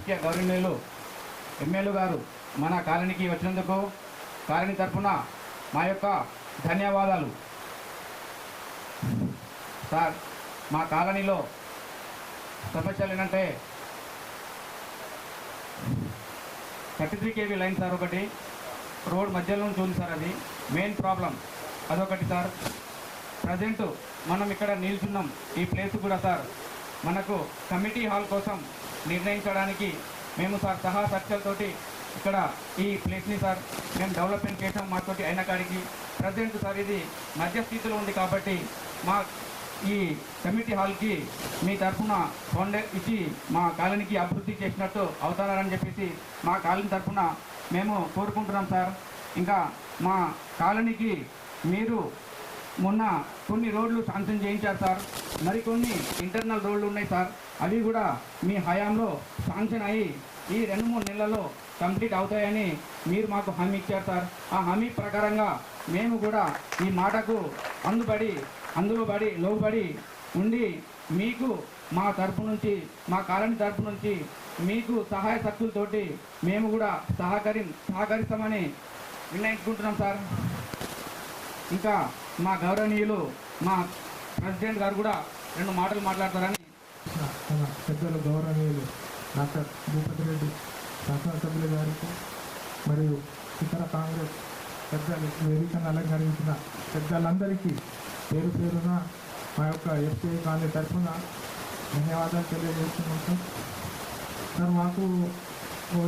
ముఖ్య గౌరవనీయులు ఎమ్మెల్యే గారు మన కాలనీకి వచ్చినందుకు కాలనీ తరఫున మా యొక్క ధన్యవాదాలు. సార్, మా కాలనీలో సమస్యలు ఏంటంటే 33 kV లైన్ సార్, ఒకటి రోడ్ మధ్యలో నుంచి ఉంది సార్, అది మెయిన్ ప్రాబ్లం అదొకటి సార్. ప్రజెంట్ మనం ఇక్కడ నిల్చున్నాం ఈ ప్లేస్ కూడా సార్ మనకు కమిటీ హాల్ కోసం నిర్ణయించడానికి మేము సార్ సహా చర్చలతోటి ఇక్కడ ఈ ప్లేస్ని సార్ మేము డెవలప్మెంట్ చేసాం మాతోటి అయిన కాడికి. ప్రజెంట్ సార్ ఇది మధ్యస్థితిలో ఉంది కాబట్టి మా ఈ కమిటీ హాల్కి మీ తరఫున ఫౌండర్ ఇచ్చి మా కాలనీకి అభివృద్ధి చేసినట్టు అవుతారని చెప్పేసి మా కాలనీ తరఫున మేము కోరుకుంటున్నాం సార్. ఇంకా మా కాలనీకి మీరు మొన్న కొన్ని రోడ్లు శాంక్షన్ చేయించారు సార్, మరికొన్ని ఇంటర్నల్ రోడ్లు ఉన్నాయి సార్, అవి కూడా మీ హయాంలో శాంక్షన్ అయ్యి ఈ 2-3 నెలల్లో కంప్లీట్ అవుతాయని మీరు మాకు హామీ ఇచ్చారు సార్. ఆ హామీ ప్రకారంగా మేము కూడా ఈ మాటకు లోబడి ఉండి మీకు మా తరపు నుంచి మా కాలనీ తరపు నుంచి మీకు సహాయ శక్తులతోటి మేము కూడా సహకరిస్తామని నిర్ణయించుకుంటున్నాం సార్. ఇంకా మా గౌరవనీయులు మా ప్రెసిడెంట్ గారు కూడా 2 మాటలు మాట్లాడతారని పెద్దలు గౌరవనీయులు డాక్టర్ భూపతి రెడ్డి శాసనసభ్యులు గారికి మరియు ఇతర కాంగ్రెస్ పెద్దలు వేదికను అలంకరించిన పెద్దలందరికీ పేరు పేరున మా యొక్క ఎఫ్సిఐ కాలనీ తరఫున ధన్యవాదాలు తెలియజేస్తున్నాం సార్. సార్, మాకు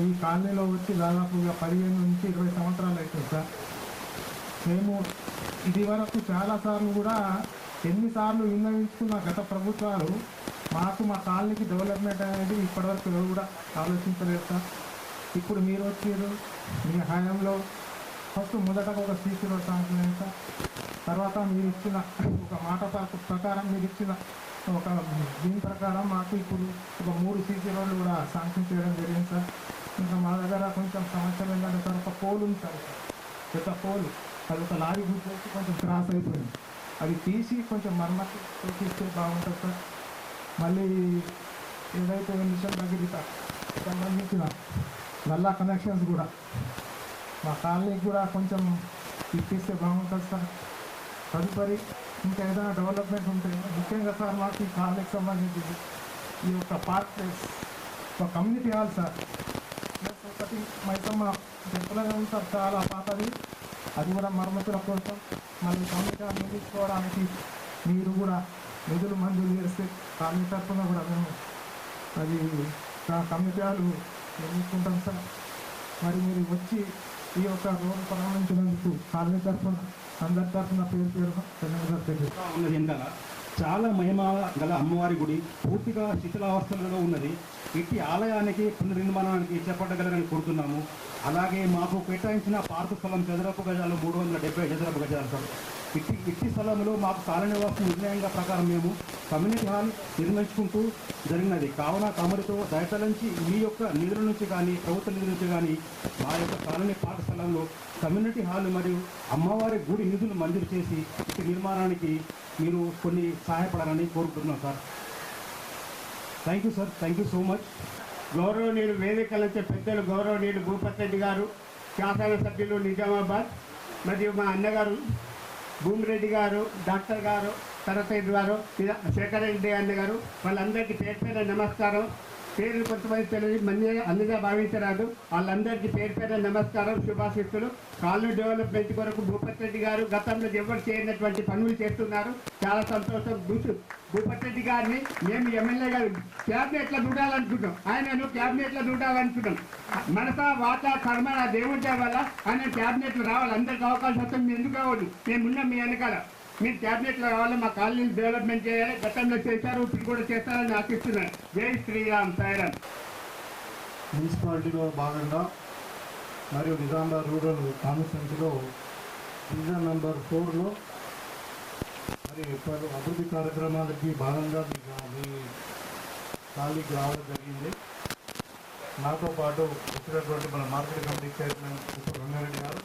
ఈ కాలనీలో వచ్చి దాదాపుగా 15 నుంచి 20 సంవత్సరాలు అవుతుంది సార్. మేము ఇది వరకు చాలాసార్లు కూడా ఎన్నిసార్లు విన్నవించుకున్న గత ప్రభుత్వాలు మాకు మా కాలనీకి డెవలప్మెంట్ అనేది ఇప్పటివరకు ఎవరు కూడా ఆలోచించలేదు సార్. ఇప్పుడు మీరు వచ్చారు, మీ హయాంలో ఫస్ట్ మొదటగా ఒక సీసీ రోడ్ శాంక్షన్ అయింది సార్. తర్వాత మీరు ఇచ్చిన ఒక మాట ప్రకారం మీరు ఇచ్చిన ఒక దీని ప్రకారం మాకు ఇప్పుడు ఒక 3 సీసీ రోడ్లు కూడా శాంక్షన్ చేయడం జరిగింది సార్. ఇంకా మా దగ్గర కొంచెం సమస్యలు ఏంటంటే సార్, ఒక పోల్ ఉంది సార్, పెద్ద పోల్, అది ఒక లారీ గుర్తు కొంచెం క్రాస్ అయిపోయింది, అది తీసి కొంచెం మరమ్మతు తీస్తే బాగుంటుంది సార్. మళ్ళీ ఏదైతే మిషన్ దగ్గర సంబంధించిన నల్లా కనెక్షన్స్ కూడా మా కాలనీకి కూడా కొంచెం ఇప్పిస్తే బాగుంటుంది సార్. తదుపరి ఇంకా ఏదైనా డెవలప్మెంట్ ఉంటే ముఖ్యంగా సార్ మాకు ఈ కాలనీకి సంబంధించి ఈ యొక్క పార్క్ ప్లేస్, ఒక కమ్యూనిటీ హాల్ సార్, ప్లస్ ఒకటి మైసమ్మ టెంపుల్గా ఉంది సార్, చాలా పాతది, అది కూడా మరమ్మతుల కోసం మళ్ళీ కమ్యూనిటీ హాల్ నిర్మించుకోవడానికి మీరు కూడా నిధులు మంజూరు చేస్తే కాలనీ తరఫున కూడా మేము అది కమ్యూనిటీ హాల్ నిర్మించుకుంటాం సార్. మరి మీరు వచ్చి ఈ యొక్క రోడ్డు ప్రారంభించినందుకు కాలనీ తరఫున అందరి తరఫున పేరు ధన్యవాదాలు తెలియదు. చాలా మహిమ గల అమ్మవారి గుడి పూర్తిగా శిథిలావస్థలలో ఉన్నది. ఇట్టి ఆలయానికి పునర్నిర్మాణానికి చేపట్టగలరని కోరుతున్నాము. అలాగే మాకు కేటాయించిన పార్కు స్థలం చదరపు గజాలు 370 చదరపు గజాలు సార్. ఇట్టి స్థలంలో మాకు కాలనీ వాసు నిర్ణయంగా ప్రకారం మేము కమ్యూనిటీ హాల్ నిర్మించుకుంటూ జరిగినది. కావున తమరితో దయతలంచి మీ యొక్క నిధుల నుంచి కానీ ప్రభుత్వ నిధుల నుంచి కానీ మా యొక్క కాలనీ పార్క స్థలంలో కమ్యూనిటీ హాల్ మరియు అమ్మవారి గుడి నిధులు మంజూరు చేసి ఇట్టి నిర్మాణానికి మీరు కొన్ని సహాయపడాలని కోరుకుంటున్నాం sir. Thank you sir, thank you so much. గౌరవనీయులు వేదికలంటే పెద్దలు గౌరవనీయులు భూపతి రెడ్డి గారు, శాసనసభ్యులు నిజామాబాద్, మరియు మా అన్నగారు భూమిరెడ్డి గారు, డాక్టర్ గారు, సరస్వతి గారు, శేఖర్ రెడ్డి అన్న గారు, వాళ్ళందరికీ పేరు పేరు నమస్కారం. పేరు కొంతమంది తెలియదు, మంది అన్నిగా భావించరాదు. వాళ్ళందరికీ పేరు పేరు నమస్కారం, శుభాశిస్తులు. కాలనీ డెవలప్మెంట్ కొరకు భూపతి రెడ్డి గారు గతంలో ఎవరు చేయనటువంటి పనులు చేస్తున్నారు. చాలా సంతోషం. భూపతి రెడ్డి గారిని మేము ఎమ్మెల్యే గారు క్యాబినెట్లో చూడాలనుకుంటాం, ఆయనను క్యాబినెట్లో చూడాలనుకుంటాం. మనసా వాచ కర్మ దేవుడి వల్ల ఆయన క్యాబినెట్లో రావాలి. అందరికి అవకాశం వస్తుంది. మేము ఎందుకు కావద్దు, మేమున్నాం మీ వెనకాల. మీరు క్యాబినెట్లో రావాలి, మా కాలనీని డెవలప్మెంట్ చేయాలి. గతంలో చేశారు, ఇప్పుడు కూడా చేస్తారని ఆశిస్తున్నాను. జై శ్రీరామ్ సాయిరామ్. మున్సిపాలిటీలో భాగంగా మరియు నిజామాబాద్ రూరల్ కాన్స్టిట్యున్సీలో డివిజన్ నెంబర్ 4లో మరి అభివృద్ధి కార్యక్రమాలకి భాగంగా మీ కాలనీకి రావడం జరిగింది. నాతో పాటు వచ్చినటువంటి మన మార్కెట్ కమిటీ చైర్మన్ రంగారెడ్డి గారు,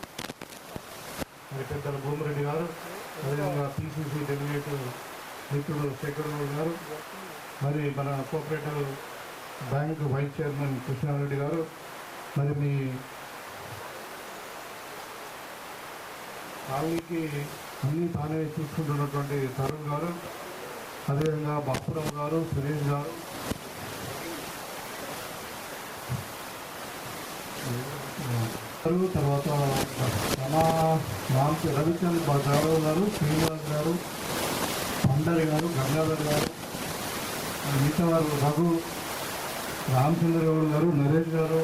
మరి పెద్దల భూమిరెడ్డి గారు, అదేవిధంగా పిసిసి డెలిగేట్ మిత్రుడు శేఖర్ గారు, మరి మన cooperative bank vice chairman Krishna Reddy garu, మరి మీ కాలనీకి అన్నీ తానే చూసుకుంటున్నటువంటి తరుణ్ గారు, అదేవిధంగా బాపురావు గారు, సురేష్ గారు, తర్వాత రవిచంద్ర జాదవ్ గారు, శ్రీనివాస్ గారు, పండరి గారు, గంగాధర్ గారు, మిగతా వారు రఘు, రామచంద్ర గౌడ్ గారు, నరేష్ గారు,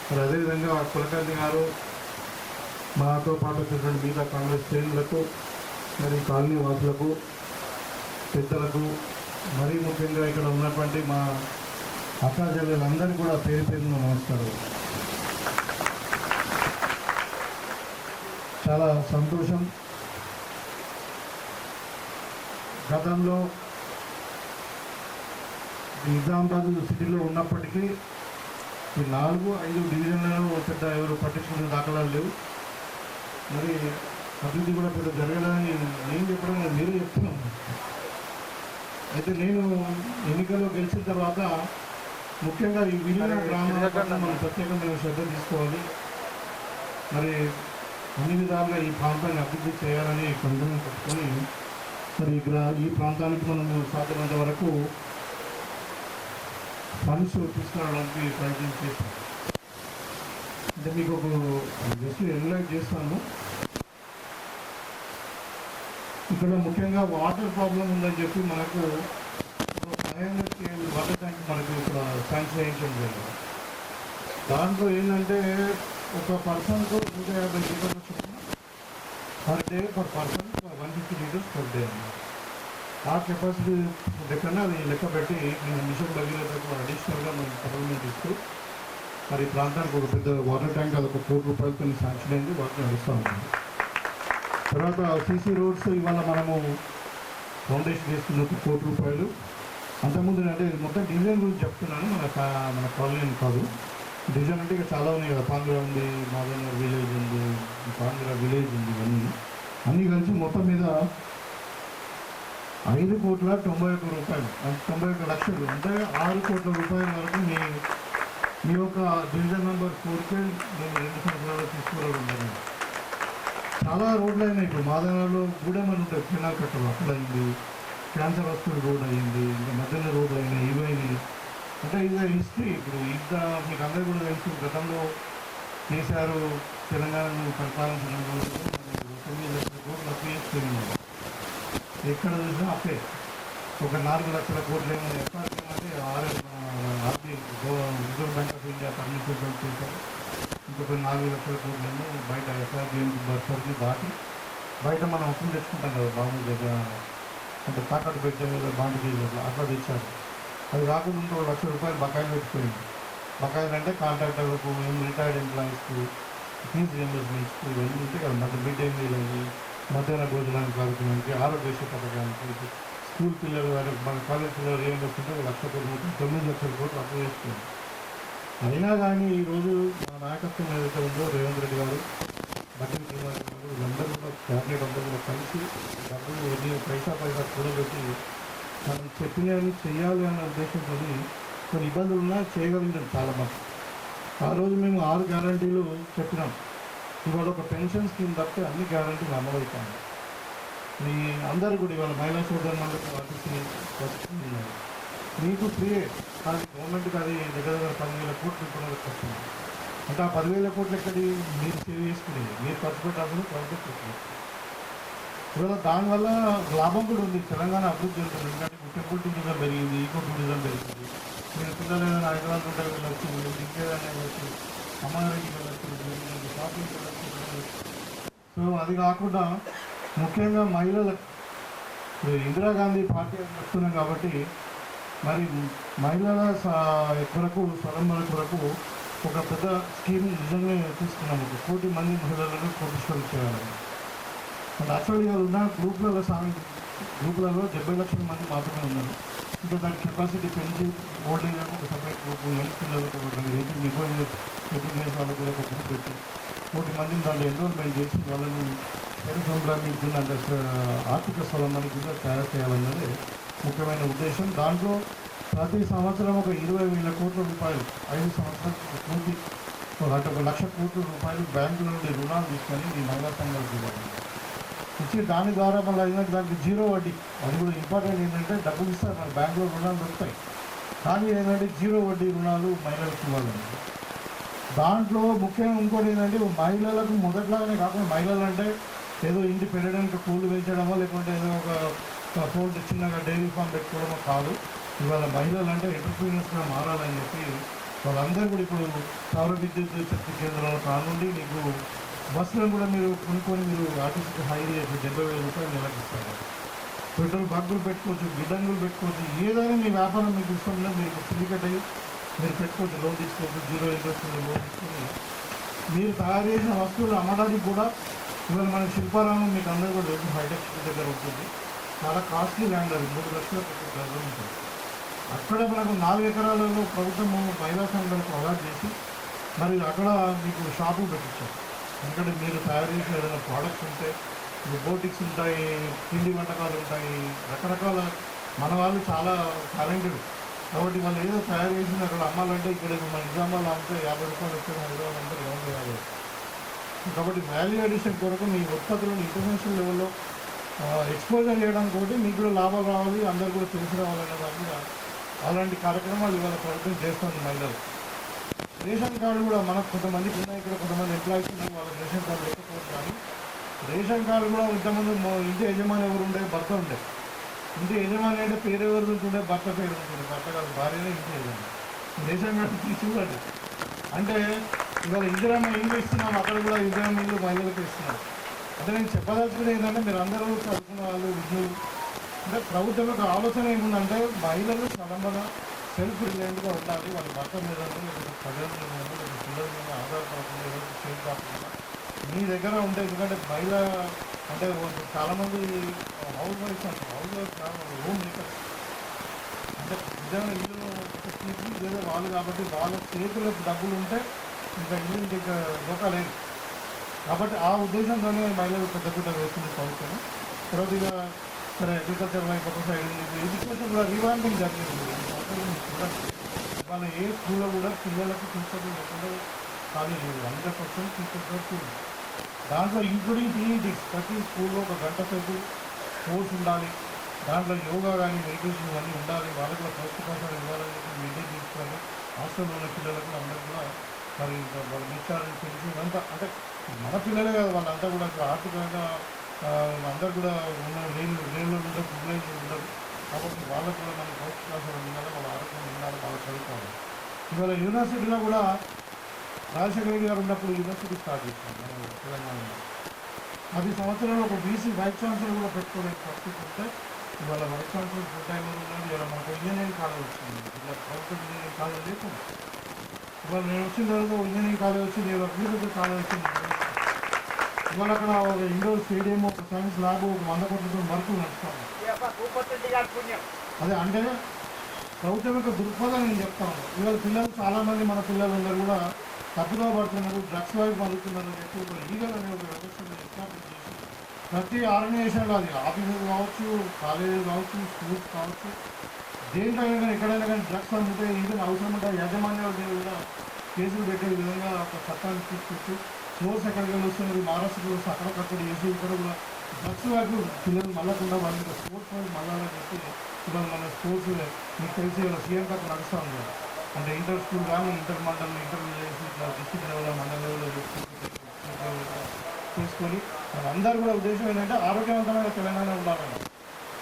మరి అదేవిధంగా కులకర్ణి గారు, మాతో పాటు వచ్చినటువంటి మిగతా కాంగ్రెస్ శ్రేణులకు, మరి కాలనీ వాసులకు, పెద్దలకు, మరీ ముఖ్యంగా ఇక్కడ ఉన్నటువంటి మా అక్కా చెల్లెలందరికీ కూడా పేరు పేరున నమస్కారం. చాలా సంతోషం. గతంలో నిజామాబాద్ సిటీలో ఉన్నప్పటికీ ఈ 4-5 డివిజన్లలో పెద్ద ఎవరు పట్టించుకునే దాఖలాలు లేవు. మరి అభివృద్ధి కూడా పెద్ద జరగదని నేను చెప్పడం మీరే చెప్తున్నాను. అయితే నేను ఎన్నికల్లో గెలిచిన తర్వాత ముఖ్యంగా ఈ విలీన గ్రామాల పట్ల మనం ప్రత్యేకమైన శ్రద్ధ తీసుకోవాలి. మరి అన్ని విధాలుగా ఈ ప్రాంతాన్ని అభివృద్ధి చేయాలని కొంచెం పెట్టుకొని మరి ఈ ప్రాంతానికి మనము సాధ్యమైనంత వరకు ఫండ్స్ తీసుకురావడానికి ప్రయత్నం చేస్తాం. అంటే మీకు ఒక జస్ట్ ఎన్లైట్ చేస్తాను. ఇక్కడ ముఖ్యంగా వాటర్ ప్రాబ్లం ఉందని చెప్పి మనకు 500 KL వాటర్ ట్యాంక్ మనకు ఇక్కడ శాంక్షన్ చేయించడం. దాంట్లో ఏంటంటే ఒక పర్సన్కు 150 లీటర్లు చొప్పున per day per person 150 litres per day అన్నమాట. ఆ కెపాసిటీ లెక్కన అది లెక్క పెట్టి నేను మిషన్ భగీరథకు అడిషనల్గా మనం గవర్నమెంట్ ఇస్తూ మరి ఈ ప్రాంతానికి ఒక పెద్ద వాటర్ ట్యాంక్ అది ఒక 1 కోటి రూపాయలతో శాంక్షన్ అయింది. వాటిని నడుస్తూ ఉన్నాం. తర్వాత సీసీ రోడ్స్ ఇవాళ మనము ఫౌండేషన్ చేస్తున్న 1 కోటి రూపాయలు. అంతకుముందు అంటే మొత్తం డిజైన్ గురించి చెప్తున్నాను, మన కాలనీ కాదు. డిజైన్ అంటే ఇక చాలా ఉన్నాయి కదా, పాంగ్రా ఉంది, మాధవనగర్ విలేజ్ ఉంది, పాంగ్రా విలేజ్ ఉంది, అన్నీ కలిసి మొత్తం మీద 5,91,00,000 రూపాయలు, 91 లక్షలు, అంటే 6 కోట్ల రూపాయల వరకు మీ యొక్క డివిజన్ నెంబర్ 4కే నేను 2 సంవత్సరాలు తీసుకోవడం ఉండదు. చాలా రోడ్లు అయినాయి. ఇప్పుడు మాధవనగర్లో గూడెమని ఉంటుంది, కెనాల్ కట్టలు అక్కడ అయింది, క్యాన్సర్ హాస్పిటల్ రోడ్ అయింది, ఇంకా మధ్యలో రోడ్లు అయినాయి, ఇవైనాయి. అంటే ఇది హిస్టరీ. ఇప్పుడు మీకు అందరూ కూడా తెలుసు, గతంలో కేసీఆర్ తెలంగాణను పరిపాలించిన 9 లక్షల కోట్లు అప్పు చేసుకుని ఎక్కడ చూసినా అప్పే. ఒక 4 లక్షల కోట్లు ఏమో ఎఫ్ఆర్పీ అంటే RBI reserve bank of India permission చేశారు. ఇంకొక 4 లక్షల కోట్లు ఏమో బయట ఎఫ్ఆర్బీఐ బర్సర్కి దాటి బయట మనం అప్పులు తెచ్చుకుంటాం కదా, బాంబు దగ్గర అంటే తాకట్టు పెట్టే బాండ్ కేజీలు అట్లా తెచ్చారు. అది కాకుండా ఇంకో 1 లక్ష రూపాయలు బకాయిలు పెట్టుకోయింది. బకాయిలు అంటే కాంట్రాక్టర్లకు, రిటైర్డ్ ఎంప్లాయీస్కి, ఫీజు రియంబర్స్మెంట్స్కి, ఇవన్నీ ఉంటాయి కదా. మధ్య మిడ్ డే మీల్ అయ్యి, మధ్యాహ్న భోజనానికి కార్యక్రమానికి, ఆరోగ్యశ్రీ పథకానికి, స్కూల్ పిల్లలు మన కాలేజ్ పిల్లలు రియంబర్స్మెంట్ 1 లక్ష కోట్లు, మొత్తం 9 లక్షల కోట్లు అప్పు చేసుకుంది. అయినా కానీ ఈరోజు మా నాయకత్వం ఏదైతే ఉందో రేవంత్ రెడ్డి గారు, బట్టి శ్రీనివాస్ గారు, వీళ్ళందరూ కూడా క్యాబినెట్ అందరూ కూడా కలిసి డబ్బులు పైసా కూడబెట్టి మనం చెప్పినవి చేయాలి అన్న ఉద్దేశంతో కొన్ని ఇబ్బందులు ఉన్నా చేయగలిగినాం చాలామంది. ఆ రోజు మేము 6 గ్యారంటీలు చెప్పినాం. ఇవాళ ఒక పెన్షన్ స్కీమ్ తప్పితే అన్ని గ్యారంటీలు అమలవుతాయి. మీ అందరూ కూడా ఇవాళ మహిళా సోదరులకు వస్తుంది. మీకు ఫ్రీయే, కానీ గవర్నమెంట్కి అది దగ్గర 10,000 కోట్లు ఇప్పుడు వస్తుంది. అంటే ఆ 10,000 కోట్లు ఎక్కడి మీరు సేవ్ చేసుకునేది, మీరు ఖర్చు పెట్టాల్సిన ప్రభుత్వం పెట్టింది. ఇవాళ దానివల్ల లాభం కూడా ఉంది. తెలంగాణ అభివృద్ధి ఉంటుంది. ఎందుకంటే టెంపుల్ టూరిజం పెరిగింది, ఈకో టూరిజం పెరిగింది. మీరు పిల్లలు ఏదైనా హైదరాబాద్ ఉంటే వెళ్ళచ్చు, ఇంకేదైనా వెళ్ళచ్చు, అమ్మగారికి వెళ్ళచ్చు, షాపింగ్కి వెళ్ళచ్చు. సో అది కాకుండా ముఖ్యంగా మహిళలకు ఇందిరాగాంధీ పార్టీ వస్తున్నాం కాబట్టి మరి మహిళల కొరకు, స్వలంబన కొరకు ఒక పెద్ద స్కీమ్ నిజంగా తీసుకున్నాము. 1 కోటి మంది మహిళలను కోటీశ్వరులు చేయాలని. అండ్ యాక్చువల్గా ఉన్న గ్రూప్లలో 70 లక్షల మంది మాత్రమే ఉన్నారు. ఇంకా దాని కెపాసిటీ పెంచి ఓల్డ్ ఏజ్ ఒక సపరేట్ గ్రూప్, యంగ్ పిల్లలకు ఒక 18 వాళ్ళకు కూడా ఒక గ్రూప్ పెట్టి 1 కోటి మందిని దాంట్లో ఎన్రోల్మెంట్ చేసి వాళ్ళని స్వయంసంబ్రాహ్మణి అంటే ఆర్థిక స్వలంబన కింద తయారు చేయాలన్నది ముఖ్యమైన ఉద్దేశం. దాంట్లో ప్రతి సంవత్సరం ఒక 20,000 కోట్ల రూపాయలు 5 సంవత్సరాలకు పూర్తి అంటే 1,00,000 కోట్ల రూపాయలు బ్యాంకుల నుండి రుణాలు తీసుకొని ఈ మహిళా సంఘాలకు ఇవ్వాలి ఇచ్చి దాని ద్వారా మళ్ళీ అయినట్టు దానికి జీరో వడ్డీ. అది కూడా ఇంపార్టెంట్ ఏంటంటే డబ్బులు ఇస్తారు మన బ్యాంకులో రుణాలు దొరుకుతాయి, కానీ ఏంటంటే జీరో వడ్డీ రుణాలు మహిళలకు ఇవ్వాలండి. దాంట్లో ముఖ్యంగా ఇంకోటి ఏంటంటే మహిళలకు మొదట్లాగానే కాకుండా మహిళలు అంటే ఏదో ఇంటి పెరగడానికి పూలు పెంచడమో లేకుంటే ఏదో ఒక ఫోన్ చిన్నగా డైరీ ఫామ్ పెట్టుకోవడమో కాదు. ఇవాళ మహిళలు అంటే ఎంటర్ప్రీనర్స్గా మారాలని చెప్పి వాళ్ళందరూ కూడా ఇప్పుడు సౌర విద్యుత్ శక్తి కేంద్రాల కానుండి మీకు బస్సులను కూడా మీరు కొనుక్కొని మీరు ఆర్టీసీకి హైర్ చేసి 70,000 రూపాయలు నెలకు ఇస్తారు. పెట్రోల్ బంకులు పెట్టుకోవచ్చు, గిడ్డంగులు పెట్టుకోవచ్చు, ఏదైనా మీ వ్యాపారం మీకు ఇష్టంలో మీరు సిండికేట్ అయ్యి మీరు పెట్టుకోవచ్చు, లోన్ తీసుకోవచ్చు, జీరో ఇంట్రెస్ట్ లోన్ తీసుకొని మీరు తయారు చేసిన వస్తువులు అమ్మడానికి కూడా. ఇవాళ మన శిల్పారామం మీకు అందరూ కూడా తెలుసు, హైటెక్ సిటీ దగ్గర ఉంటుంది. చాలా కాస్ట్లీ ల్యాండ్, అది 3 లక్షల గజం ఉంటుంది. అక్కడ మనకు 4 ఎకరాలలో ప్రభుత్వం మహిళా సంఘాలకు అలాట్ చేసి మరి అక్కడ మీకు షాపులు పెట్టించారు. ఎందుకంటే మీరు తయారు చేసిన ఏదైనా ప్రోడక్ట్స్ ఉంటే బోటిక్స్ ఉంటాయి, పిండి వంటకాలు ఉంటాయి, రకరకాల మన వాళ్ళు చాలా టాలెంటెడ్ కాబట్టి వాళ్ళు ఏదో తయారు చేసింది అక్కడ అమ్మాలంటే ఇక్కడ మన నిజామాబాద్ అమ్మితే 50 రూపాయలు వచ్చారు, హైదరాబాద్ అంటే 250. కాబట్టి వాల్యూ అడిషన్ కొరకు మీ ఉత్పత్తులను ఇంటర్నేషనల్ లెవెల్లో ఎక్స్పోజర్ చేయడానికి ఒకటి మీకు కూడా లాభాలు రావాలి, అందరు కూడా తెలిసి రావాలనే దాని మీద అలాంటి కార్యక్రమాలు ఇవాళ ప్రభుత్వం చేస్తుంది. మహిళలు రేషన్ కార్డు కూడా మనకు కొంతమందికి ఉన్నాయి, ఇక్కడ కొంతమంది ఎంప్లాయీస్ ఉన్నాయి, వాళ్ళకి రేషన్ కార్డు లేకపోవచ్చు. కానీ రేషన్ కార్డు కూడా ఇంతమంది ఇంటి యజమాని ఎవరు ఉండే, భర్త ఉండే. ఇంటి యజమాని అంటే పేరు ఎవరు ఉంటుండే, భర్త పేరు ఉంటుంది, భర్త కాదు భార్యనే ఇంటి యజమాని. రేషన్ కార్డు తీసుకుంటే అంటే ఇవాళ ఇందిరామ్మ ఇల్లు ఇస్తున్నాం, అక్కడ కూడా ఇందిరామ్మ ఇల్లు మహిళలకు ఇస్తున్నారు. అంటే నేను చెప్పదలుచుకునే ఏంటంటే మీరు అందరూ చదువుకున్న వాళ్ళు విద్యులు అంటే ప్రభుత్వం యొక్క ఆలోచన ఏముందంటే మహిళలు సడన్గా సెల్ఫ్ రిలయంట్గా ఉండాలి, వాళ్ళ భర్త మీద లేకపోతే ప్రజల మీద లేకపోతే పిల్లల మీద ఆధారపడకుండా ఏదైతే సేఫ్ కాకుండా మీ దగ్గర ఉంటే. ఎందుకంటే మహిళ అంటే చాలామంది హౌస్ వైఫ్స్ అంటారు, హౌస్ వైఫ్ హోమ్ మేకర్స్ అంటే నిజంగా ఇల్లు ఏదో వాళ్ళు కాబట్టి వాళ్ళ చేతులకు డబ్బులు ఉంటే ఇంకా ఇల్లు ఇంకా లోకా లేదు. కాబట్టి ఆ ఉద్దేశంతోనే మహిళలు పెద్ద పెద్ద వేస్తుంది ప్రభుత్వం. తర్వాత ఇక సరే అగ్రికల్చర్ వైపు ఒక సైడ్ ఎడ్యుకేషన్ కూడా రివాంపింగ్ జరిగింది. వాళ్ళ ఏ స్కూల్లో కూడా పిల్లలకు టీచర్లు లేకుండా ఖాళీ లేదు, 100% టీచర్స్. దాంట్లో ఇంక్లూడింగ్ పీఈటీస్ ప్రతి స్కూల్లో 1 గంట సేపు కోర్స్ ఉండాలి. దాంట్లో యోగా కానీ మెడిటేషన్ ఇవన్నీ ఉండాలి. వాళ్ళకి కూడా పౌష్టికాహారం ఇవ్వాలని చెప్పి మెయింటైన్ చేసుకోవాలి. హాస్టల్లో ఉన్న పిల్లలకు అందరూ కూడా మరి వాళ్ళ నేర్చాలని తెలిసి ఇదంతా అంటే మన పిల్లలే కాదు, వాళ్ళంతా కూడా ఆర్థికంగా అందరు కూడా ఉన్న రేళ్ళు ఉండదు, ప్రివిలేజ్ ఉండదు. కాబట్టి వాళ్ళకు కూడా మనం పౌష్టికాహారం ఉండాలి, వాళ్ళ ఆరోగ్యం ఉండాలి, వాళ్ళు చదువుకోవాలి. ఇవాళ యూనివర్సిటీలో కూడా రాజశేఖర రెడ్డి గారు ఉన్నప్పుడు యూనివర్సిటీ స్టార్ట్ చేశాం మన తెలంగాణలో. 10 సంవత్సరాలు ఒక బీసీ వైస్ ఛాన్సలర్ కూడా పెట్టుకోలేని పరిస్థితి ఉంటే ఇవాళ వైస్ ఛాన్సలర్ ఫుల్ టైం ఉన్నాడు. ఇవాళ మనకు ఇంజనీరింగ్ కాలేజ్ వచ్చింది, ఇలా ప్రభుత్వ ఇంజనీరింగ్ కాలేజ్ లేకుండా ఇవాళ నేను వచ్చిన తర్వాత ఇంజనీరింగ్ కాలేజ్ వచ్చింది, ఇవాళ అగ్రికల్చర్ కాలేజ్ వచ్చింది. ఇవాళ అక్కడ ఒక ఇండోర్ స్టేడియం, ఒక సైన్స్ ల్యాబ్, ఒక 100 కోట్లతో వర్కులు నడుస్తాను. అదే అంటే ప్రభుత్వం యొక్క దృక్పథం నేను చెప్తాను. ఇవాళ పిల్లలు చాలామంది మన పిల్లలందరూ కూడా తప్పుగా పడుతున్నారు, డ్రగ్స్ వైపు మరుగుతున్నారు అని చెప్పి ఒక లీగల్ అనే ఒక వ్యవస్థను ఎస్టాబ్లిష్ చేసి ప్రతి ఆర్గనైజేషన్లో అది ఆఫీసులు కావచ్చు, కాలేజీలు కావచ్చు, స్కూల్స్ కావచ్చు, దేంట్లో కానీ ఎక్కడైనా కానీ డ్రగ్స్ అమ్మితే ఈవెన్ అవసరం ఉంటే యాజమాన్యాల మీద కూడా కేసులు పెట్టే విధంగా ఒక చట్టాన్ని తీసుకొచ్చి స్టోర్స్ ఎక్కడికి వస్తున్నారు, మహారాష్ట్రలో వస్తే అక్కడక్కడ చేసి ఇక్కడ కూడా డ్రగ్స్ వైపు పిల్లలు మళ్ళకుండా వాళ్ళకి స్పోర్ట్స్ వైపు మళ్ళాలని చెప్పి ఇవాళ మన స్పోర్ట్స్ మీకు తెలిసి ఇవాళ సీఎం కాక నడుస్తూ ఉంది. అంటే ఇంటర్ స్కూల్ కానీ ఇంటర్ మండలం ఇంటర్వ్యూ చేసి ఇట్లా డిస్ట్రిక్ట్ లెవెల్ మండల లెవెల్లో తీసుకొని అందరూ కూడా ఉద్దేశం ఏంటంటే ఆరోగ్యవంతమైన తెలంగాణ ఉండాలని.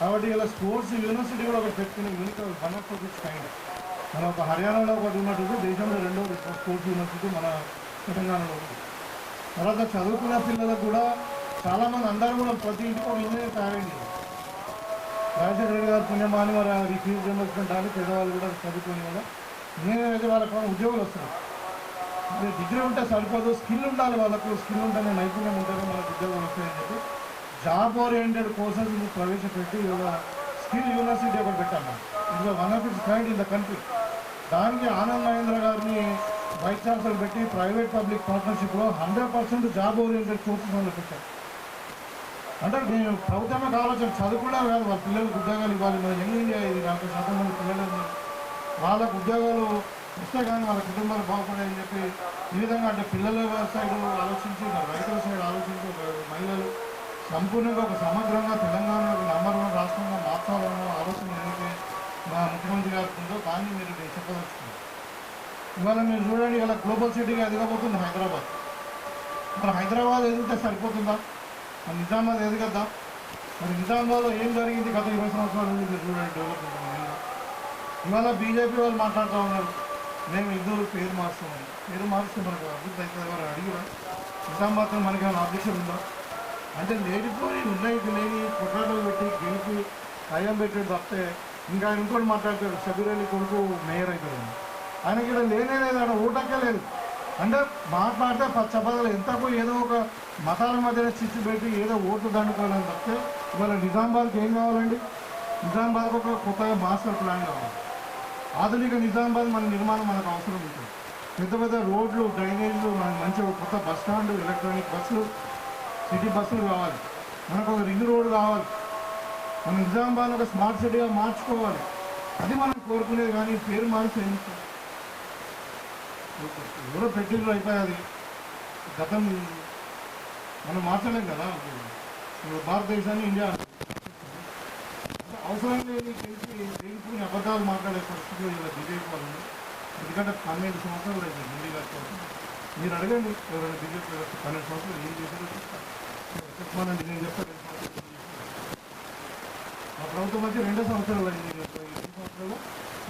కాబట్టి ఇలా స్పోర్ట్స్ యూనివర్సిటీ కూడా ఒకటి పెట్టుకుని యూనిక్ 1 ఆఫ్ దిస్ కైండ్. మన ఒక హర్యానాలో ఒకటి ఉన్నట్టు దేశంలో 2వ స్పోర్ట్స్ యూనివర్సిటీ మన తెలంగాణలో ఉంది. తర్వాత చదువుకున్న పిల్లలకు కూడా చాలామంది అందరూ కూడా ప్రతి ఇంటికి ఒక ఇంజనీర్ తయారైంది. రాజశేఖర రెడ్డి గారు పుణ్యమాని వారు అది ఫీజు రియంబర్స్మెంట్ అని పేదవాళ్ళు కూడా చదువుకుని కూడా ఇంజనీర్ అయితే వాళ్ళకు ఉద్యోగులు వస్తారు. అదే డిగ్రీ ఉంటే సరిపోదు, స్కిల్ ఉండాలి, వాళ్ళకు స్కిల్ ఉంటేనే నైపుణ్యం ఉంటేనే మనకు ఉద్యోగం వస్తాయని చెప్పి జాబ్ ఓరియంటెడ్ కోర్సెస్ ప్రవేశపెట్టి ఇవాళ స్కిల్ యూనివర్సిటీ ఒకటి పెట్టాను. ఇది 1 of its kind in the country. దానికి ఆనంద్ మహేంద్ర గారిని వైస్ ఛాన్సలర్ పెట్టి ప్రైవేట్ పబ్లిక్ పార్ట్నర్షిప్లో 100% జాబ్ ఓరియంటెడ్ కోర్సెస్ వాళ్ళు పెట్టారు. అంటే నేను ప్రభుత్వమే కావాల్సిన చదువుకున్నా కాదు, వాళ్ళ పిల్లలకు ఉద్యోగాలు ఇవ్వాలి. మన యంగ్ ఇండియా ఇది 40% మంది పిల్లలని వాళ్ళకు ఉద్యోగాలు వస్తే కానీ వాళ్ళ కుటుంబాలు బాగుపడాయని చెప్పి ఈ విధంగా అంటే పిల్లల సైడ్ ఆలోచించి రైతుల సైడ్ ఆలోచించి మహిళలు సంపూర్ణంగా ఒక సమగ్రంగా తెలంగాణ నంబర్ 1 రాష్ట్రంగా మార్చాలన్న ఆలోచన ఏదైతే మా ముఖ్యమంత్రి గారికి ఉందో దాన్ని మీరు చెప్పదలుచుకున్నారు. ఇవాళ మీరు చూడండి, ఇలా గ్లోబల్ సిటీగా ఎదగబోతుంది హైదరాబాద్. మరి హైదరాబాద్ ఎదిగితే సరిపోతుందా? మరి నిజామాబాద్ ఎదగద్దా? మరి నిజామాబాద్లో ఏం జరిగింది గత 20 సంవత్సరాల నుంచి మీరు చూడండి డెవలప్మెంట్. ఇవాళ బీజేపీ వాళ్ళు మాట్లాడుతూ ఉన్నారు, మేము ఇద్దరు పేరు మారుస్తామని. పేరు మారిస్తే మనకు అభివృద్ధి అవుతుంది వారు అడిగిరా? నిజామాబాద్లో మనకి ఏమైనా అధ్యక్షులు ఉందా? అంటే లేనిపోయి ఉన్నాయి లేని కొట్లాటలు పెట్టి గెలిపి అయ్యం పెట్టేది తప్పితే ఇంకా ఆయన ఇంకోటి మాట్లాడతాడు, షబీర్ అలీ కొడుకు మేయర్ అవుతాడు. ఆయనకి ఇక్కడ లేనే లేదు, ఆయన ఓటక్కే లేదు. అంటే మాట్లాడితే పచ్చబదలు ఎంతకు ఏదో ఒక మతాల మధ్యన చిచ్చు పెట్టి ఏదో ఓట్లు దండుకోవాలని తప్పితే ఇవాళ నిజామాబాద్కి ఏం కావాలండి? నిజామాబాద్కి ఒక కొత్తగా మాస్టర్ ప్లాన్ కావాలి. ఆధునిక నిజామాబాద్ మన నిర్మాణం మనకు అవసరం ఉంటుంది. పెద్ద పెద్ద రోడ్లు, డ్రైనేజ్లు, మనకు మంచి ఒక కొత్త బస్ స్టాండ్, ఎలక్ట్రానిక్ బస్సులు, సిటీ బస్సులు కావాలి. మనకు ఒక రింగ్ రోడ్ కావాలి. మన నిజామాబాద్ ఒక స్మార్ట్ సిటీగా మార్చుకోవాలి. అది మనం కోరుకునేది. కానీ పేరు మార్చి ఎవరో పెట్టిండ్రు అయిపోయాది. గతం మనం మార్చలేం కదా. భారతదేశాన్ని ఇండియా అవసరం లేని తెలిసి దేనిపోయిన అబద్ధాలు మాట్లాడే పరిస్థితిలో ఇలా బీజేపీ వాళ్ళు ఉంది. ఎందుకంటే 12 సంవత్సరాలు అయితే మోడీ గారితో మీరు అడగండి, ఎవరైనా బీజేపీ 12 సంవత్సరాలు ఏం చేశారో చెప్పానండి. నేను చెప్తాను, మా ప్రభుత్వం వచ్చి 2 సంవత్సరాలు అయింది. 2 సంవత్సరాలు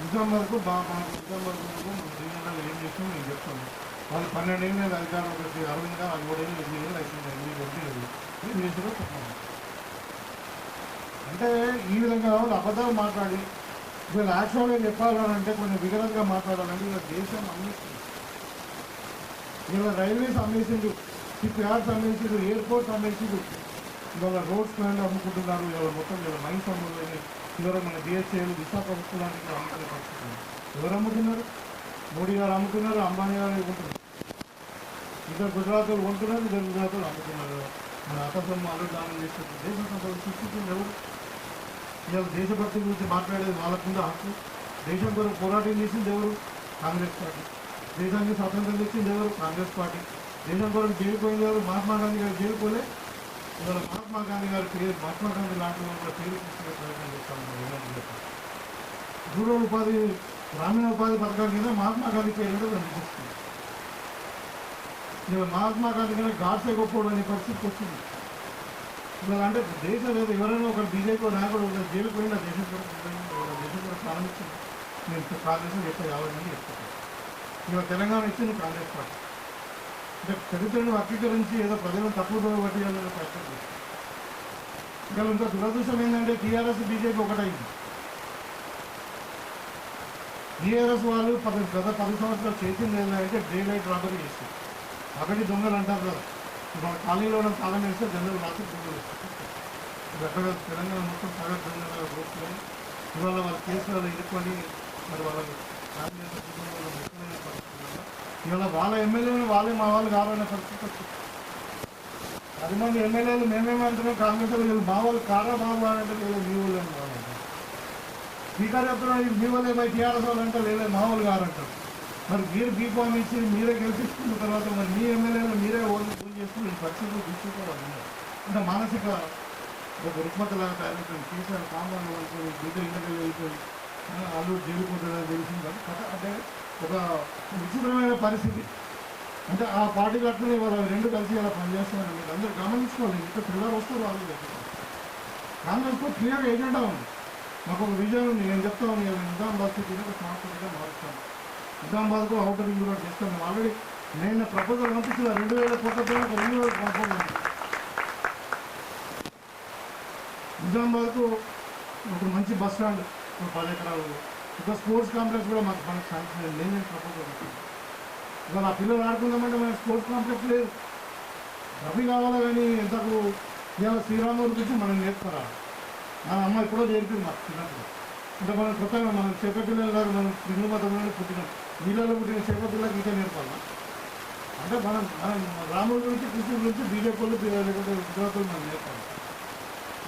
నిజామాబాద్కు మనకు నిజామాబాద్ మన రీజనల్ ఏం చేస్తామో నేను చెప్తాను. వాళ్ళు 12 ఏళ్ళు అధికారం వచ్చి 60 గారు 7 ఏళ్ళు 8 ఏళ్ళు అవుతుంది. 8 ఏళ్ళు ఏం చేశారో చెప్పాను. అంటే ఈ విధంగా వాళ్ళు అబద్ధాలు మాట్లాడి వీళ్ళు యాక్చువల్గా చెప్పాలంటే కొంచెం విగరంగా మాట్లాడాలంటే ఇలా దేశం అమ్మేస్తుంది. ఇవాళ రైల్వేస్ అమ్మేసిండు, షిప్ యార్డ్స్ అమ్మేసిండు, ఎయిర్పోర్ట్స్ అమ్మేసిండు. ఇవాళ రోడ్స్ ప్లాన్లు అమ్ముకుంటున్నారు. ఇవాళ మొత్తం ఇవాళ మైన్స్ అమ్ముతుంది. ఇవాళ మన డిఎస్ఏలు విశాఖపట్నానికి కూడా అమ్ముకునే పరిస్థితి. ఎవరు అమ్ముతున్నారు? మోడీ గారు అమ్ముతున్నారు, అంబానీ గారు కొంటున్నారు. ఇద్దరు గుజరాత్లు కొంటున్నారు, ఇద్దరు గుజరాత్లు అమ్ముతున్నారు. మన అతను ఆలోచన చేస్తే దేశ సంపద సృష్టించింది ఎవరు? ఇవాళ దేశభక్తి గురించి మాట్లాడేది వాళ్ళకుండా హక్కు. దేశం కొరకు పోరాటం చేసింది ఎవరు? కాంగ్రెస్ పార్టీ. దేశానికి స్వాతంత్రం తెచ్చింది ఎవరు? కాంగ్రెస్ పార్టీ. దేశం కొరకు జైలుపోయింది ఎవరు? మహాత్మా గాంధీ గారు జైలుపోలే. ఇవాళ మహాత్మా గాంధీ గారి పేరు, మహాత్మా గాంధీ లాంటి వాళ్ళ పేరు తీసుకునే ప్రయత్నం చేస్తాను. రూరల్ ఉపాధి, గ్రామీణ ఉపాధి పథకాల కింద మహాత్మా గాంధీ పేరు కూడా కనిపిస్తుంది. ఇవాళ మహాత్మా గాంధీ గారి గాడ్సే గొప్పడు అనే పరిస్థితికి వచ్చింది. ఇవాళ అంటే దేశం లేదు, ఎవరైనా ఒక బీజేపీ నాయకుడు జైలు పోయినా దేశం కూడా ప్రారంభించింది. నేను కాంగ్రెస్ చెప్పే 50 మంది చెప్తాను. ఇవాళ తెలంగాణ ఇచ్చింది కాంగ్రెస్ పార్టీ. అంటే చరిత్రను వర్గీకరించి ఏదో ప్రజలను తప్పుదో పట్టియాలని ప్రయత్నం చేస్తుంది. ఇవాళ ఇంకా దురదృష్టం ఏంటంటే టీఆర్ఎస్ బీజేపీ ఒకటైంది. టీఆర్ఎస్ వాళ్ళు గత 10 సంవత్సరాలు చేసింది ఏంటంటే డే లైట్ రాబరీ చేస్తారు. కాబట్టి దొంగలు అంటారు కదా, మన ఖాళీలో తాళం వేస్తే జనరల్ రాత్రి దొంగలు ఎక్కడ తెలంగాణ మొత్తం సగం దొంగల గ్రూప్లో ఇవాళ వాళ్ళ కేసులలో ఇరుక్కొని మరి వాళ్ళ ఇవాళ వాళ్ళ ఎమ్మెల్యేలు వాళ్ళే మా వాళ్ళు కావాలనే పరిస్థితి వచ్చింది. 10 మంది ఎమ్మెల్యేలు మేమేమంటున్నాం, కాంగ్రెస్ వాళ్ళు మా వాళ్ళు కారా బాబు అంటే లేదు మీ వాళ్ళు అని కావాలంటారు. స్పీకర్ చెప్తున్నా మీ వాళ్ళే బై టీఆర్ఎస్ వాళ్ళు అంటే లేదు మా వాళ్ళు కారంటారు. మరి మీరు బీఫామ్ ఇచ్చి మీరే గెలిపించుకున్న తర్వాత మరి మీ ఎమ్మెల్యేలు మీరే ఓట్లు పూజ చేసుకుని పరిస్థితులు తీసుకుంటారు. అంటే మానసిక ఒక రుగ్మతలాగా తయారైపోయింది. కేసీఆర్ కాంపౌండ్ వెళ్ళిపోయి బిడ్డ ఇంటికి వెళ్ళిపోయి అల్లు జరుగుతుందని తెలిసింది. అంటే ఒక విచిత్రమైన పరిస్థితి. అంటే ఆ పార్టీ కట్టుకుని వాళ్ళు 2 కలిసి అలా పనిచేస్తున్నారు. మీరు అందరూ గమనించుకోవాలి. ఇంకా పిల్లలు వస్తారు వాళ్ళు కాంగ్రెస్తో క్లియర్గా ఏజెండా ఉంది. మాకు ఒక విజన్ ఉంది. నేను చెప్తాను, నిజామాబాద్ సిటీని ఒక స్మార్ట్ సిటీగా మారుస్తాను. నిజామాబాద్కు అవుటర్ రింగ్ రోడ్ చేస్తాను. ఆల్రెడీ నేను ప్రపోజల్ పంపించిన 2000 కోట్లతో ఒక రింగ్ రోడ్ ప్రపోజల్. నిజామాబాద్కు ఒక మంచి బస్ స్టాండ్, ఒక 10 ఎకరాలు, ఒక స్పోర్ట్స్ కాంప్లెక్స్ కూడా మనకు శాంక్షన్ నేను ప్రపోజల్ వచ్చింది. ఇవాళ ఆ పిల్లలు ఆడుకుందామంటే మనకి స్పోర్ట్స్ కాంప్లెక్స్ లేదు. రవి కావాలి కానీ ఎంతకు ఇవాళ శ్రీరాముడి గురించి మనం నేర్పుతారా? మన అమ్మ ఎప్పుడో నేర్పింది మాకు చిన్నప్పుడు. అంటే మనం కొత్తగా మనం చేపపిల్లలు గారు మనం హిందూ మతంలో పుట్టినాం. నీళ్ళలో పుట్టిన చేపపిల్లలకు ఇంకా నేర్పాలా? అంటే మనం రాముడి గురించి, కృష్ణుడి గురించి బీజేపీ వాళ్ళు లేకపోతే గుజరాత్ మనం నేర్పాలి.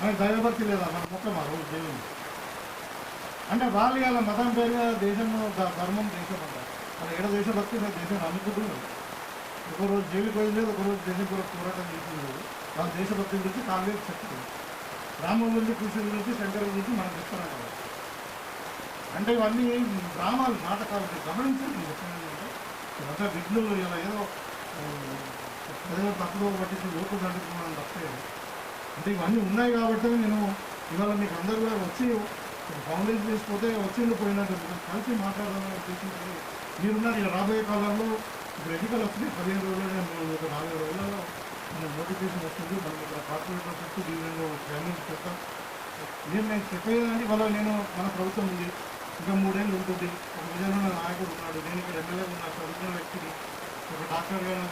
మనకి దైవభక్తి లేదా? మన మొక్క మా రోజు దేవుని అంటే వాళ్ళు ఇలా మతం పేరు మీద దేశం ధర్మం దేశం అంటారు. మన ఏడ దేశభక్తి దేశం నమ్ముకుంటున్నారు. ఒకరోజు జైలుకి పోయింది లేదు, ఒకరోజు దేశం కూడా పోరాటం చేసింది లేదు. వాళ్ళ దేశభక్తి గురించి కాంగ్రెస్ చెప్తుంది. రాముల గురించి, కృష్ణుడి గురించి, శంకరుడి గురించి మనం చెప్తారంట. అంటే ఇవన్నీ డ్రామాలు, నాటకాలు గమనించండి. ఇదంతా విఘ్నులు ఇలా ఏదో తప్పుదో పట్టించి లోపు దండుకున్నాను తప్పే. అంటే ఇవన్నీ ఉన్నాయి కాబట్టి నేను ఇవాళ మీకు అందరూ కూడా వచ్చి ఫౌండేషన్ చేసిపోతే వచ్చింది పోయినట్టు కలిసి మాట్లాడాలని ఉద్దేశించి మీరున్నారు. ఇక రాబోయే కాలంలో ఇప్పుడు ఎన్నికలు వస్తున్నాయి, 15 రోజుల్లో ఒక 4 రోజులలో మన నోటిఫికేషన్ వస్తుంది. మనం ఇక్కడ కార్పొరేటర్ చుట్టూ డివిజన్లో ట్రైనింగ్ చేస్తాం. నేను చెప్పేదండి, ఇవాళ నేను మన ప్రభుత్వం ఉంది, ఇంకా 3 ఏళ్ళు ఉంటుంది. ఒక విజయనగర నాయకుడు ఉన్నాడు, నేను ఇక్కడ ఎమ్మెల్యే ఉన్నా, చదువుకున్న వ్యక్తిని, ఒక డాక్టర్ గారు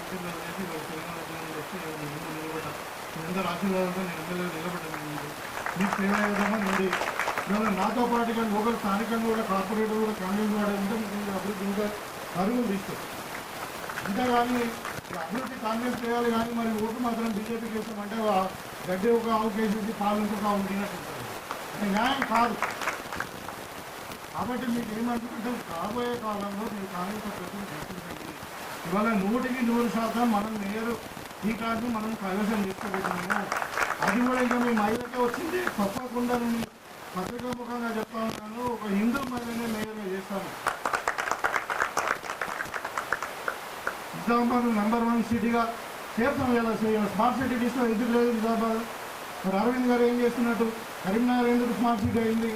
చేసి తెలంగాణ వచ్చి ముందు నిలబడ్డా. మీరందరూ ఆశీర్వాదంతో నేను ఎమ్మెల్యే నిలబడ్డాను. మీకు సేవ విధంగా నుండి ఇవాళ నాతో పాటుగా లోకల్ స్థానికంగా కూడా కార్పొరేటర్ కూడా క్యాండిడేట్ కూడా ఉంటే మీకు అభివృద్ధి ఇంకా అరుగులు తీస్తారు. అంతేగాని అభివృద్ధి కాంగ్రెస్ చేయాలి కానీ మరి ఓటు మాత్రం బీజేపీకి వేస్తామంటే గడ్డి ఒక ఆవు కేసేసి పాలు ఇంకొక ఆవు తినట్టు ఉంటుంది. అది న్యాయం కాదు. కాబట్టి మీకు ఏమంటుంటే రాబోయే కాలంలో మీరు కాంగ్రెస్ అభ్యర్థులు గుర్తించండి. ఇవాళ 100% మనం మేయర్ ఈ కార్డు మనం కైవసం చేసుకోబోతున్నాము. అది కూడా ఇంకా మీ మహిళకే వచ్చింది. తప్పకుండా నేను పత్రికాముఖంగా చెప్తా ఉన్నాను, ఒక హిందూ మహిళనే మేయర్గా చేస్తాను. నిజామాబాద్ నంబర్ 1 సిటీగా చేస్తాం. ఇలా స్మార్ట్ సిటీ డిస్ట్రిక్ట్ ఎందుకు లేదు నిజామాబాద్? మరి అరవింద్ గారు ఏం చేస్తున్నట్టు? కరీంనగర్ ఎందుకు స్మార్ట్ సిటీ అయింది?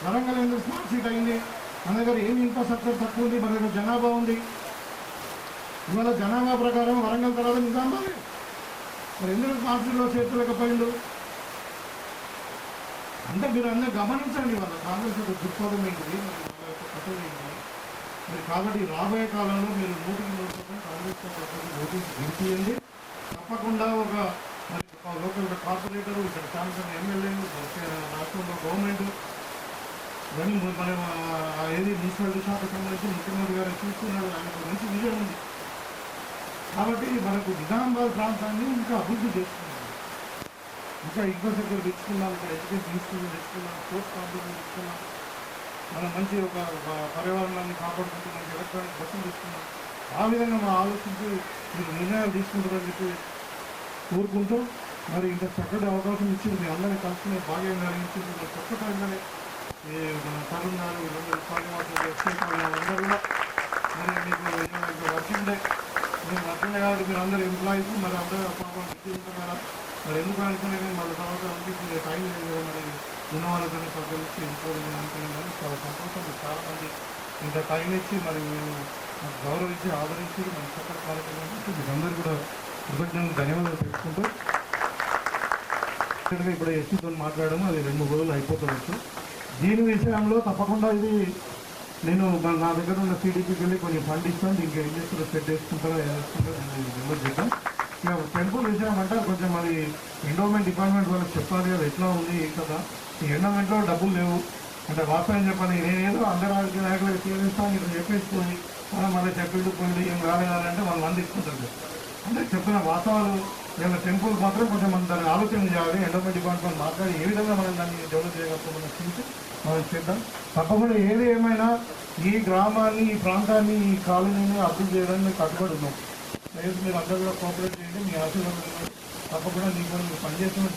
వరంగల్ ఎందుకు స్మార్ట్ సిటీ అయింది? మన దగ్గర ఏమి ఇన్ఫ్రాస్ట్రక్చర్ తక్కువ ఉంది, మన దగ్గర జనాభా ఉంది. ఇవాళ జనాభా ప్రకారం వరంగల్ తర్వాత నిజామాబాద్. మరి ఎందుకు స్మార్ట్ సిటీలో చేర్చలేకపోయిండు? అంటే మీరు అందరూ గమనించండి, వాళ్ళ కాంగ్రెస్ యొక్క దృక్పథం ఏంటిది, కథలు ఏంటి. మరి కాబట్టి రాబోయే కాలంలో మీరు 100% కాంగ్రెస్ ఓటు గెలిపియండి. తప్పకుండా ఒక లోకల్ కార్పొరేటర్, ఇక్కడ స్థానిక ఎమ్మెల్యేలు, రాష్ట్రంలో గవర్నమెంట్ ఇవన్నీ మనం ఏది మున్సిపాలిటీ శాఖకు సంబంధించి ముఖ్యమంత్రి గారు చూస్తున్నాడు. ఆయనకు మంచి విజయం ఉంది. కాబట్టి మనకు నిజామాబాద్ ప్రాంతాన్ని ఇంకా అభివృద్ధి చేస్తున్నాం, ఇంకా ఇన్ఫ్రాస్ట్రక్చర్ తెచ్చుకున్నాం, ఇక్కడ ఎడ్యుకేషన్ ఇన్స్టిట్యూట్ తెచ్చుకున్నాం, స్పోర్ట్స్ కాంపిటీషన్ తెచ్చుకున్నాం, మనం మంచి ఒక పర్యావరణాన్ని కాపాడుకుంటూ మంచి ఎలక్ట్రానిక్ బస్సులు తీసుకున్నాం. ఆ విధంగా మనం ఆలోచించి మీరు నిర్ణయాలు తీసుకుంటారని చెప్పి కోరుకుంటూ, మరి ఇంత చక్కటి అవకాశం ఇచ్చింది మీ అందరినీ కలుసుకునే భాగ్యం కలిగించింది. మరి చక్కటంగానే మన తరుణ్ గారు, వీళ్ళందరూ స్వామివాసులు అందరూ కూడా మరి మీకు వర్కింగ్ డే, మీరు వర్కింగ్ డే కాబట్టి మీరు అందరూ ఎంప్లాయీస్, మరి అందరూ పాపం ఉంటారు కదా. మరి ఎందుకు అనుకునే కానీ మళ్ళీ తర్వాత అనిపించింది టైం లేదు కదా, మరి ఉన్న వాళ్ళతోనే సభ్యులు చేసుకోవాలని అనుకున్నాను. కానీ చాలా సంతోషం, చాలామంది ఇంత టైం ఇచ్చి మరి మీరు గౌరవించి ఆదరించి మన చక్కటి కార్యక్రమం మీకు అందరూ కూడా కృతజ్ఞతలు ధన్యవాదాలు తెలుసుకుంటూ, ఇప్పుడు ఎస్సీతో మాట్లాడము అది 2 రోజులు అయిపోతుంది. దీని విషయంలో తప్పకుండా ఇది నేను నా దగ్గర ఉన్న CDPకి వెళ్ళి కొన్ని ఫండ్ ఇస్తాను. దీనికి ఏం చేస్తారో సెట్ చేసుకుంటారో మెంబర్ చేద్దాం. ఇక టెంపుల్ విషయం అంటే కొంచెం మరి ఎండోమెంట్ డిపార్ట్మెంట్ వాళ్ళకి చెప్పాలి కదా ఎట్లా ఉంది కదా. ఈ ఎండోమెంట్లో డబ్బులు లేవు అంటే వాస్తవం చెప్పాలి. నేనేదో అందరూ నాయకులకు చేస్తాను ఇక్కడ చెప్పేసుకొని మళ్ళీ చెప్పిండు పోయింది ఏం రాలేదంటే వాళ్ళు మంది ఇస్తుంటారు. అంటే చెప్పిన వాస్తవాలు వీళ్ళ టెంపుల్ మాత్రం కొంచెం మనం దాన్ని ఆలోచన చేయాలి. ఎండోమెంట్ డిపార్ట్మెంట్ మాట్లాడి ఏ విధంగా మనం దాన్ని డెవలప్ చేయగలుగుతామని చూసి మనం చేద్దాం. తప్పకుండా ఏది ఏమైనా ఈ గ్రామాన్ని, ఈ ప్రాంతాన్ని, ఈ కాలనీని అభివృద్ధి చేయడానికి మేము కట్టుబడి ఉన్నాం. లేదు మీరు అందరూ కూడా కోఆపరేట్ చేయండి. మీ ఆశీర్వాదం తప్పకుండా మీకు పనిచేస్తున్న